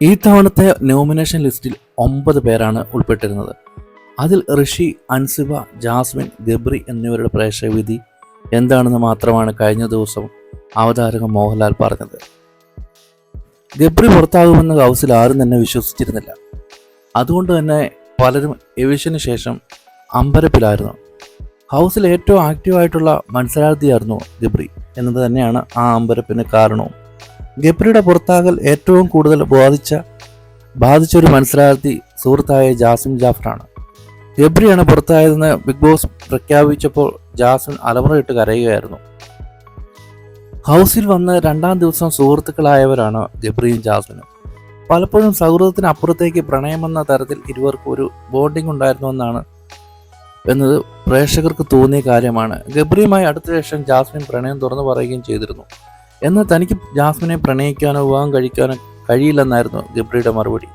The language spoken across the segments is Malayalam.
ഈ തവണത്തെ നോമിനേഷൻ ലിസ്റ്റിൽ 9 പേരാണ് ഉൾപ്പെട്ടിരുന്നത്. അതിൽ ഋഷി, അൻസിബ, ജാസ്മിൻ, ഗബ്രി എന്നിവരുടെ പ്രേക്ഷക വിധി എന്താണെന്ന് മാത്രമാണ് കഴിഞ്ഞ ദിവസം അവതാരകൻ മോഹൻലാൽ പറഞ്ഞത്. ഗബ്രി പുറത്താകുമെന്ന് ഹൗസിൽ ആരും തന്നെ വിശ്വസിച്ചിരുന്നില്ല. അതുകൊണ്ട് തന്നെ പലരും എവിഷന് ശേഷം അമ്പരപ്പിലായിരുന്നു. ഹൗസിൽ ഏറ്റവും ആക്റ്റീവായിട്ടുള്ള മത്സരാർത്ഥിയായിരുന്നു ഗബ്രി എന്നത് തന്നെയാണ് ആ അമ്പരപ്പിന് കാരണവും. ഗബ്രിയുടെ പുറത്താകൽ ഏറ്റവും കൂടുതൽ ബാധിച്ച ഒരു മത്സരാർത്ഥി സുഹൃത്തായ ജാസ്മിൻ ജാഫറാണ്. ഗബ്രിയാണ് പുറത്തായതെന്ന് ബിഗ് ബോസ് പ്രഖ്യാപിച്ചപ്പോൾ ജാസ്മിൻ അലമുറയിട്ട് കരയുകയായിരുന്നു. ഹൗസിൽ വന്ന് 2ാം ദിവസം സുഹൃത്തുക്കളായവരാണ് ഗബ്രിയും ജാസ്മിനും. പലപ്പോഴും സൗഹൃദത്തിന് അപ്പുറത്തേക്ക് പ്രണയമെന്ന തരത്തിൽ ഇരുവർക്കും ഒരു ബോണ്ടിങ് ഉണ്ടായിരുന്നു എന്നത് പ്രേക്ഷകർക്ക് തോന്നിയ കാര്യമാണ്. ഗബ്രിയുമായി അടുത്ത ശേഷം ജാസ്മിൻ പ്രണയം തുറന്നു പറയുകയും ചെയ്തിരുന്നു. എന്നാൽ തനിക്ക് ജാസ്മിനെ പ്രണയിക്കാനോ വിവാഹം കഴിക്കാനോ കഴിയില്ലെന്നായിരുന്നു ഗബ്രിയുടെ മറുപടി.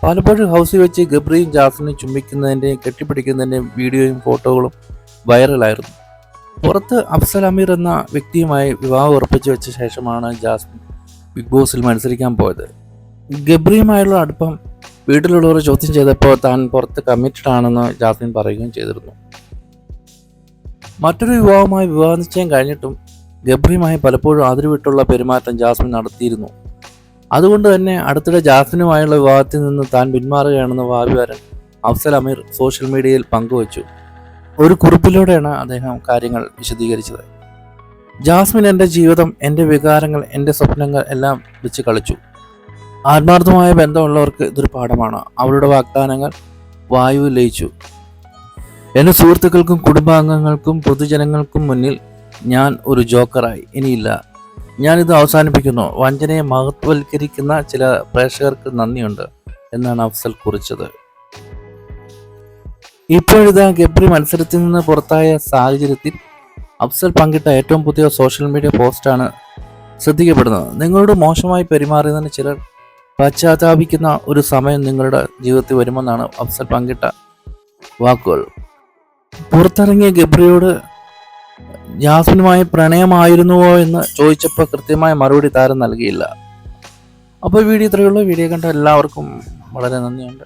പലപ്പോഴും ഹൗസിൽ വെച്ച് ഗബ്രിയും ജാസ്മിനെ ചുംബിക്കുന്നതിൻ്റെയും കെട്ടിപ്പിടിക്കുന്നതിൻ്റെയും വീഡിയോയും ഫോട്ടോകളും വൈറലായിരുന്നു. പുറത്ത് അഫ്സൽ അമീർ എന്ന വ്യക്തിയുമായി വിവാഹം ഉറപ്പിച്ചു വെച്ച ശേഷമാണ് ജാസ്മിൻ ബിഗ് ബോസിൽ മത്സരിക്കാൻ പോയത്. ഗബ്രിയുമായുള്ള അടുപ്പം വീട്ടിലുള്ളവർ ചോദ്യം ചെയ്തപ്പോൾ താൻ പുറത്ത് കമ്മിറ്റഡ് ആണെന്ന് ജാസ്മിൻ പറയുകയും ചെയ്തിരുന്നു. മറ്റൊരു വിവാഹവുമായി വിവാഹ നിശ്ചയം കഴിഞ്ഞിട്ടും ഗബ്രിയുമായി പലപ്പോഴും അതിരുവിട്ടുള്ള പെരുമാറ്റം ജാസ്മിൻ നടത്തിയിരുന്നു. അതുകൊണ്ട് തന്നെ അടുത്തിടെ ജാസ്മിനുമായുള്ള വിവാഹത്തിൽ നിന്ന് താൻ പിന്മാറുകയാണെന്ന് ഭാവിവരൻ അഫ്സൽ അമീർ സോഷ്യൽ മീഡിയയിൽ പങ്കുവച്ചു. ഒരു കുറിപ്പിലൂടെയാണ് അദ്ദേഹം കാര്യങ്ങൾ വിശദീകരിച്ചത്. ജാസ്മിൻ എൻ്റെ ജീവിതം, എൻ്റെ വികാരങ്ങൾ, എൻ്റെ സ്വപ്നങ്ങൾ എല്ലാം വെച്ച് കളിച്ചു. ആത്മാർത്ഥമായ ബന്ധമുള്ളവർക്ക് ഇതൊരു പാഠമാണ്. അവരുടെ വാഗ്ദാനങ്ങൾ വായുവിൽ ലയിച്ചു. എൻ്റെ സുഹൃത്തുക്കൾക്കും കുടുംബാംഗങ്ങൾക്കും പൊതുജനങ്ങൾക്കും മുന്നിൽ ഞാൻ ഒരു ജോക്കറായി. ഇനിയില്ല, ഞാനിത് അവസാനിപ്പിക്കുന്നു. വഞ്ചനയെ മഹത്വവൽക്കരിക്കുന്ന ചില പ്രേക്ഷകർക്ക് നന്ദിയുണ്ട് എന്നാണ് അഫ്സൽ കുറിച്ചത്. ഇപ്പോഴിതാ ഗബ്രി മത്സരത്തിൽ നിന്ന് പുറത്തായ സാഹചര്യത്തിൽ അഫ്സൽ പങ്കിട്ട ഏറ്റവും പുതിയ സോഷ്യൽ മീഡിയ പോസ്റ്റാണ് ശ്രദ്ധിക്കപ്പെടുന്നത്. നിങ്ങളോട് മോശമായി പെരുമാറിയതിന് ചിലർ പശ്ചാത്താപിക്കുന്ന ഒരു സമയം നിങ്ങളുടെ ജീവിതത്തിൽ വരുമെന്നാണ് അഫ്സൽ പങ്കിട്ട വാക്കുകൾ. പുറത്തിറങ്ങിയ ഗബ്രിയോട് ജാസ്മിനുമായി പ്രണയമായിരുന്നുവോ എന്ന് ചോദിച്ചപ്പോൾ കൃത്യമായ മറുപടി താരം നൽകിയില്ല. അപ്പോൾ വീഡിയോ ഇത്രയുള്ളൂ. വീഡിയോ കണ്ട എല്ലാവർക്കും വളരെ നന്ദിയുണ്ട്.